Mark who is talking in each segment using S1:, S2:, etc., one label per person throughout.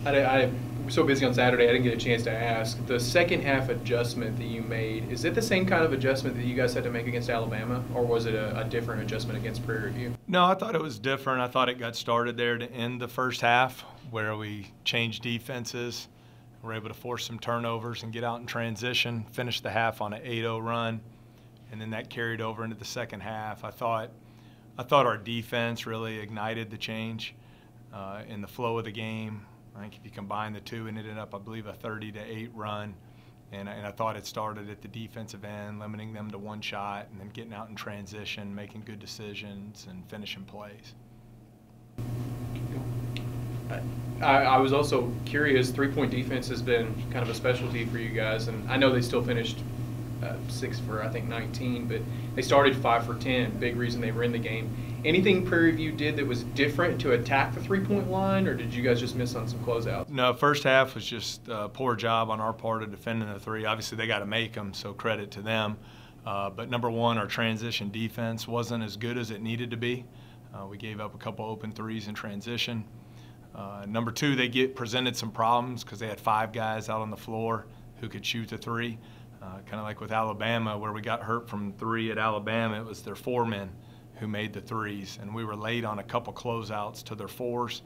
S1: I'm so busy on Saturday, I didn't get a chance to ask. The second half adjustment that you made, is it the same kind of adjustment that you guys had to make against Alabama, or was it a different adjustment against Prairie View?
S2: No, I thought it was different. I thought it got started there to end the first half where we changed defenses. We were able to force some turnovers and get out in transition, finish the half on an 8-0 run, and then that carried over into the second half. I thought our defense really ignited the change in the flow of the game. I think if you combine the two, it ended up, I believe, a 30-8 run. And I thought it started at the defensive end, limiting them to one shot, and then getting out in transition, making good decisions, and finishing plays.
S1: I was also curious, three-point defense has been kind of a specialty for you guys, and I know they still finished 6 for, I think, 19, but they started 5 for 10, big reason they were in the game. Anything Prairie View did that was different to attack the three-point line, or did you guys just miss on some closeouts?
S2: No, first half was just a poor job on our part of defending the three. Obviously, they got to make them, so credit to them. But number one, our transition defense wasn't as good as it needed to be. We gave up a couple open threes in transition. Number two, they presented some problems because they had 5 guys out on the floor who could shoot the three. Kind of like with Alabama, where we got hurt from 3 at Alabama, it was their 4 men who made the threes, and we were late on a couple closeouts to their 4s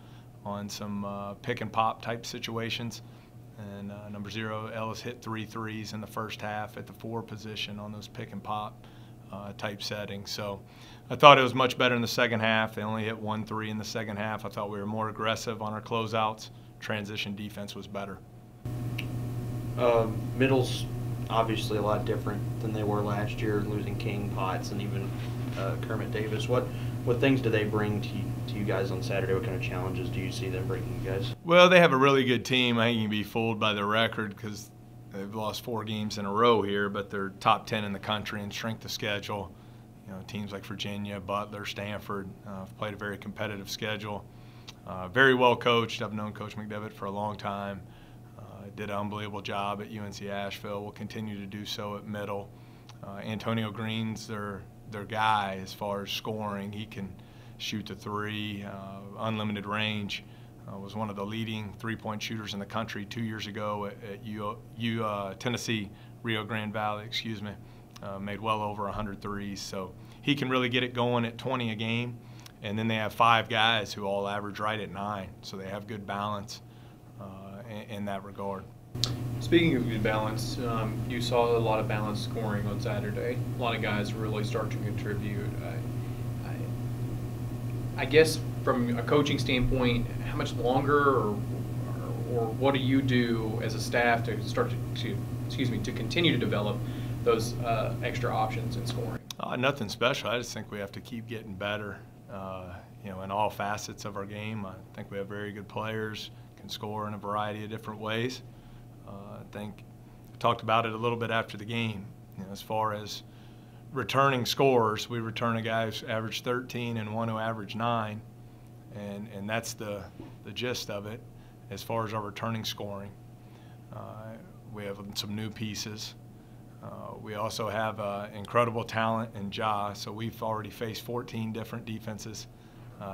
S2: on some pick and pop type situations. And number 0, Ellis hit 3 threes in the first half at the 4 position on those pick and pop type settings. So I thought it was much better in the second half. They only hit 1 3 in the second half. I thought we were more aggressive on our closeouts. Transition defense was better.
S3: Middle's obviously a lot different than they were last year, losing King, Potts, and even Kermit Davis. What things do they bring to you guys on Saturday? What kind of challenges do you see them bringing you guys?
S2: Well, they have a really good team. I think you can be fooled by their record because they've lost 4 games in a row here, but they're top 10 in the country in strength of schedule. You know, teams like Virginia, Butler, Stanford have played a very competitive schedule. Very well coached. I've known Coach McDevitt for a long time. Did an unbelievable job at UNC Asheville. Will continue to do so at Middle. Antonio Green's their guy as far as scoring. He can shoot the 3, unlimited range. Was one of the leading three-point shooters in the country 2 years ago at Tennessee, Rio Grande Valley, excuse me. Made well over 100 threes. So he can really get it going at 20 a game. And then they have 5 guys who all average right at 9. So they have good balance in that regard.
S1: Speaking of good balance, you saw a lot of balanced scoring on Saturday. A lot of guys really start to contribute. I guess from a coaching standpoint, how much longer or what do you do as a staff to start to continue to develop those extra options in scoring?
S2: Nothing special. I just think we have to keep getting better. In all facets of our game. I think we have very good players, can score in a variety of different ways. I think I talked about it a little bit after the game. As far as returning scorers, we return a guy who's averaged 13 and one who averaged 9, and that's the gist of it. As far as our returning scoring, we have some new pieces. We also have incredible talent in Ja, so we've already faced 14 different defenses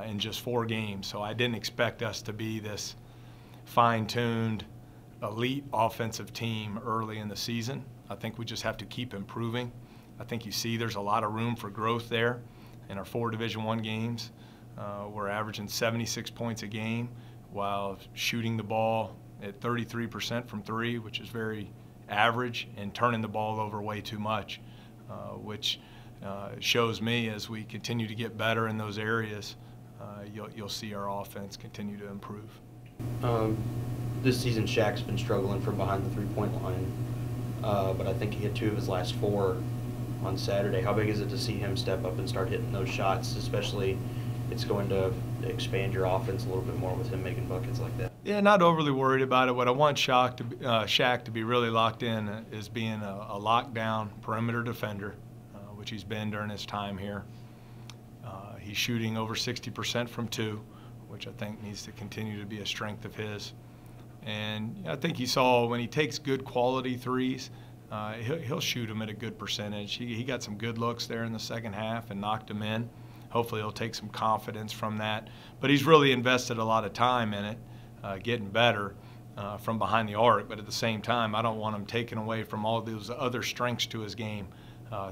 S2: in just 4 games. So I didn't expect us to be this fine-tuned, elite offensive team early in the season. I think we just have to keep improving. I think you see there's a lot of room for growth there in our 4 Division I games. We're averaging 76 points a game while shooting the ball at 33% from 3, which is very average, and turning the ball over way too much, which shows me as we continue to get better in those areas, you'll see our offense continue to improve.
S3: This season, Shaq's been struggling from behind the three-point line, but I think he hit 2 of his last 4 on Saturday. How big is it to see him step up and start hitting those shots, especially it's going to expand your offense a little bit more with him making buckets like that?
S2: Yeah, not overly worried about it. What I want Shaq to be really locked in is being a lockdown perimeter defender, which he's been during his time here. He's shooting over 60% from 2, which I think needs to continue to be a strength of his. And I think you saw when he takes good quality threes, he'll shoot them at a good percentage. He got some good looks there in the second half and knocked them in. Hopefully he'll take some confidence from that. But he's really invested a lot of time in it. getting better from behind the arc, but at the same time, I don't want him taken away from all those other strengths to his game,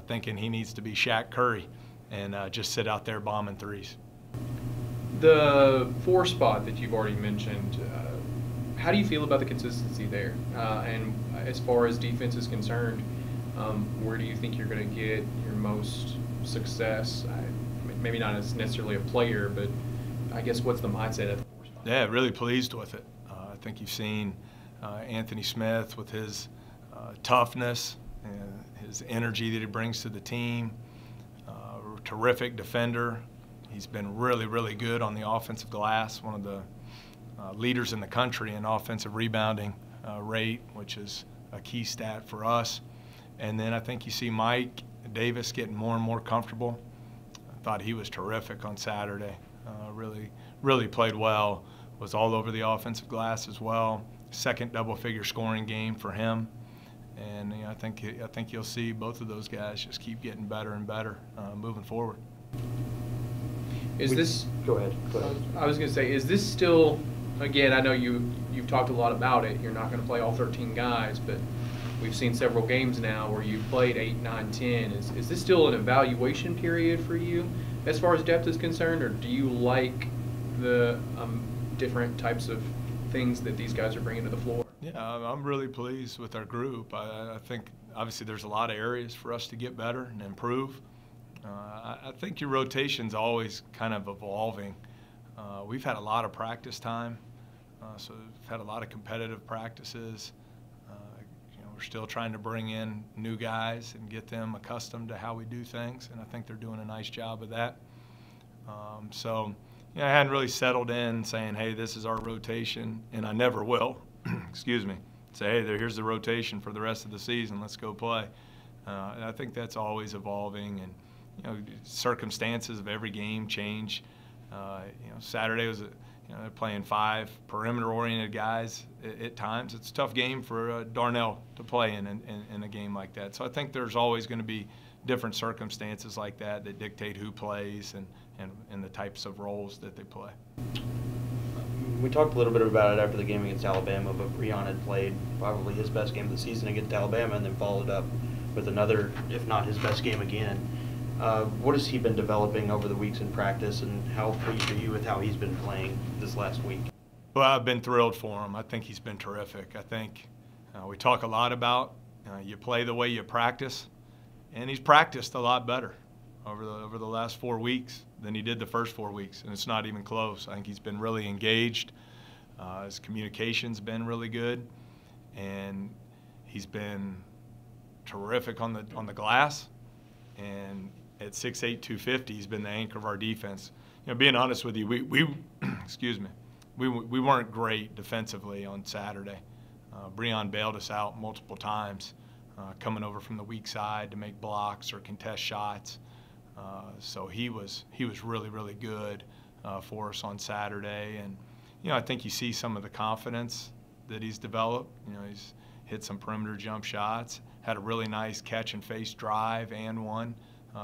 S2: thinking he needs to be Shaq Curry and just sit out there bombing threes.
S1: The 4 spot that you've already mentioned, how do you feel about the consistency there? And as far as defense is concerned, where do you think you're going to get your most success? Maybe not as necessarily a player, but I guess what's the mindset at the 4 spot?
S2: Yeah, really pleased with it. I think you've seen Anthony Smith with his toughness and his energy that he brings to the team. Terrific defender. He's been really, really good on the offensive glass, one of the leaders in the country in offensive rebounding rate, which is a key stat for us. And then I think you see Mike Davis getting more and more comfortable. I thought he was terrific on Saturday. Really played well. Was all over the offensive glass as well. Second double-figure scoring game for him. And I think you'll see both of those guys just keep getting better and better moving forward.
S3: Go ahead.
S1: I was going to say, is this still, again, I know you've talked a lot about it. You're not going to play all 13 guys, but we've seen several games now where you've played 8, 9, 10. Is this still an evaluation period for you as far as depth is concerned, or do you like the different types of things that these guys are bringing to the floor?
S2: Yeah, I'm really pleased with our group. I think obviously there's a lot of areas for us to get better and improve. I think your rotation's always kind of evolving. We've had a lot of practice time, so we've had a lot of competitive practices. We're still trying to bring in new guys and get them accustomed to how we do things, and I think they're doing a nice job of that. I hadn't really settled in saying, hey, this is our rotation, and I never will. Excuse me. Say, hey, here's the rotation for the rest of the season. Let's go play. And I think that's always evolving, and circumstances of every game change. Saturday was they're playing 5 perimeter-oriented guys at times. It's a tough game for Darnell to play in a game like that. So I think there's always going to be different circumstances like that dictate who plays and the types of roles that they play.
S3: We talked a little bit about it after the game against Alabama, but Breon had played probably his best game of the season against Alabama and then followed up with another, if not his best game again. What has he been developing over the weeks in practice, and how pleased are you with how he's been playing this last week?
S2: Well, I've been thrilled for him. I think he's been terrific. I think we talk a lot about you play the way you practice, and he's practiced a lot better over the last 4 weeks than he did the first 4 weeks, and it's not even close. I think he's been really engaged. His communication's been really good, and he's been terrific on the glass. And at 6'8", 250, he's been the anchor of our defense. Being honest with you, we excuse me, we weren't great defensively on Saturday. Breon bailed us out multiple times, coming over from the weak side to make blocks or contest shots. So he was really, really good for us on Saturday. And I think you see some of the confidence that he's developed. He's hit some perimeter jump shots, had a really nice catch and face drive and one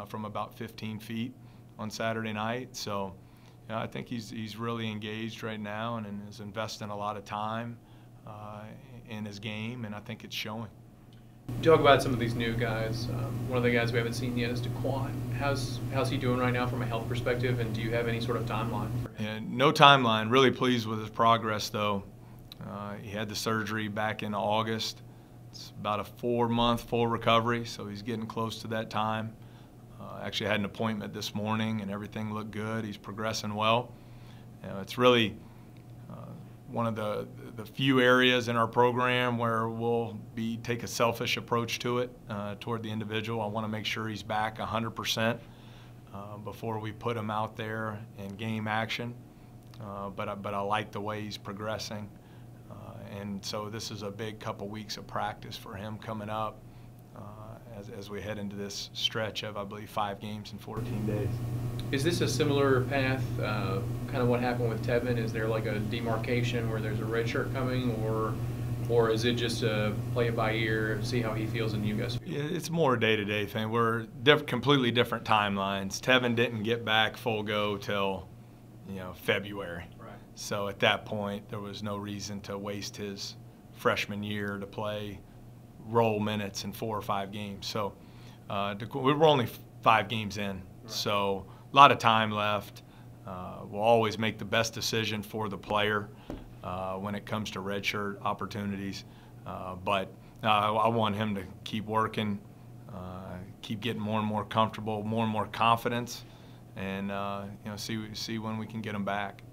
S2: from about 15 feet on Saturday night. So I think he's really engaged right now and is investing a lot of time in his game, and I think it's showing.
S1: Talk about some of these new guys. One of the guys we haven't seen yet is DeQuan. How's he doing right now from a health perspective, and do you have any sort of timeline for him?
S2: And no timeline. Really pleased with his progress, though. He had the surgery back in August. It's about a 4-month full recovery, so he's getting close to that time. Actually had an appointment this morning, and everything looked good. He's progressing well. It's really one of the few areas in our program where we'll take a selfish approach to it toward the individual. I want to make sure he's back 100% before we put him out there in game action. But I like the way he's progressing. And so this is a big couple weeks of practice for him coming up as we head into this stretch of, I believe, 5 games in 14 days.
S1: Is this a similar path, kind of what happened with Tevin? Is there like a demarcation where there's a red shirt coming, or is it just a play it by ear, see how he feels and you guys feel?
S2: Yeah, it's more a day-to-day thing. We're completely different timelines. Tevin didn't get back full go till February.
S1: Right.
S2: So at that point, there was no reason to waste his freshman year to play role minutes in 4 or 5 games. So we were only 5 games in, so a lot of time left. We'll always make the best decision for the player when it comes to redshirt opportunities. But I want him to keep working, keep getting more and more comfortable, more and more confidence, and see when we can get him back.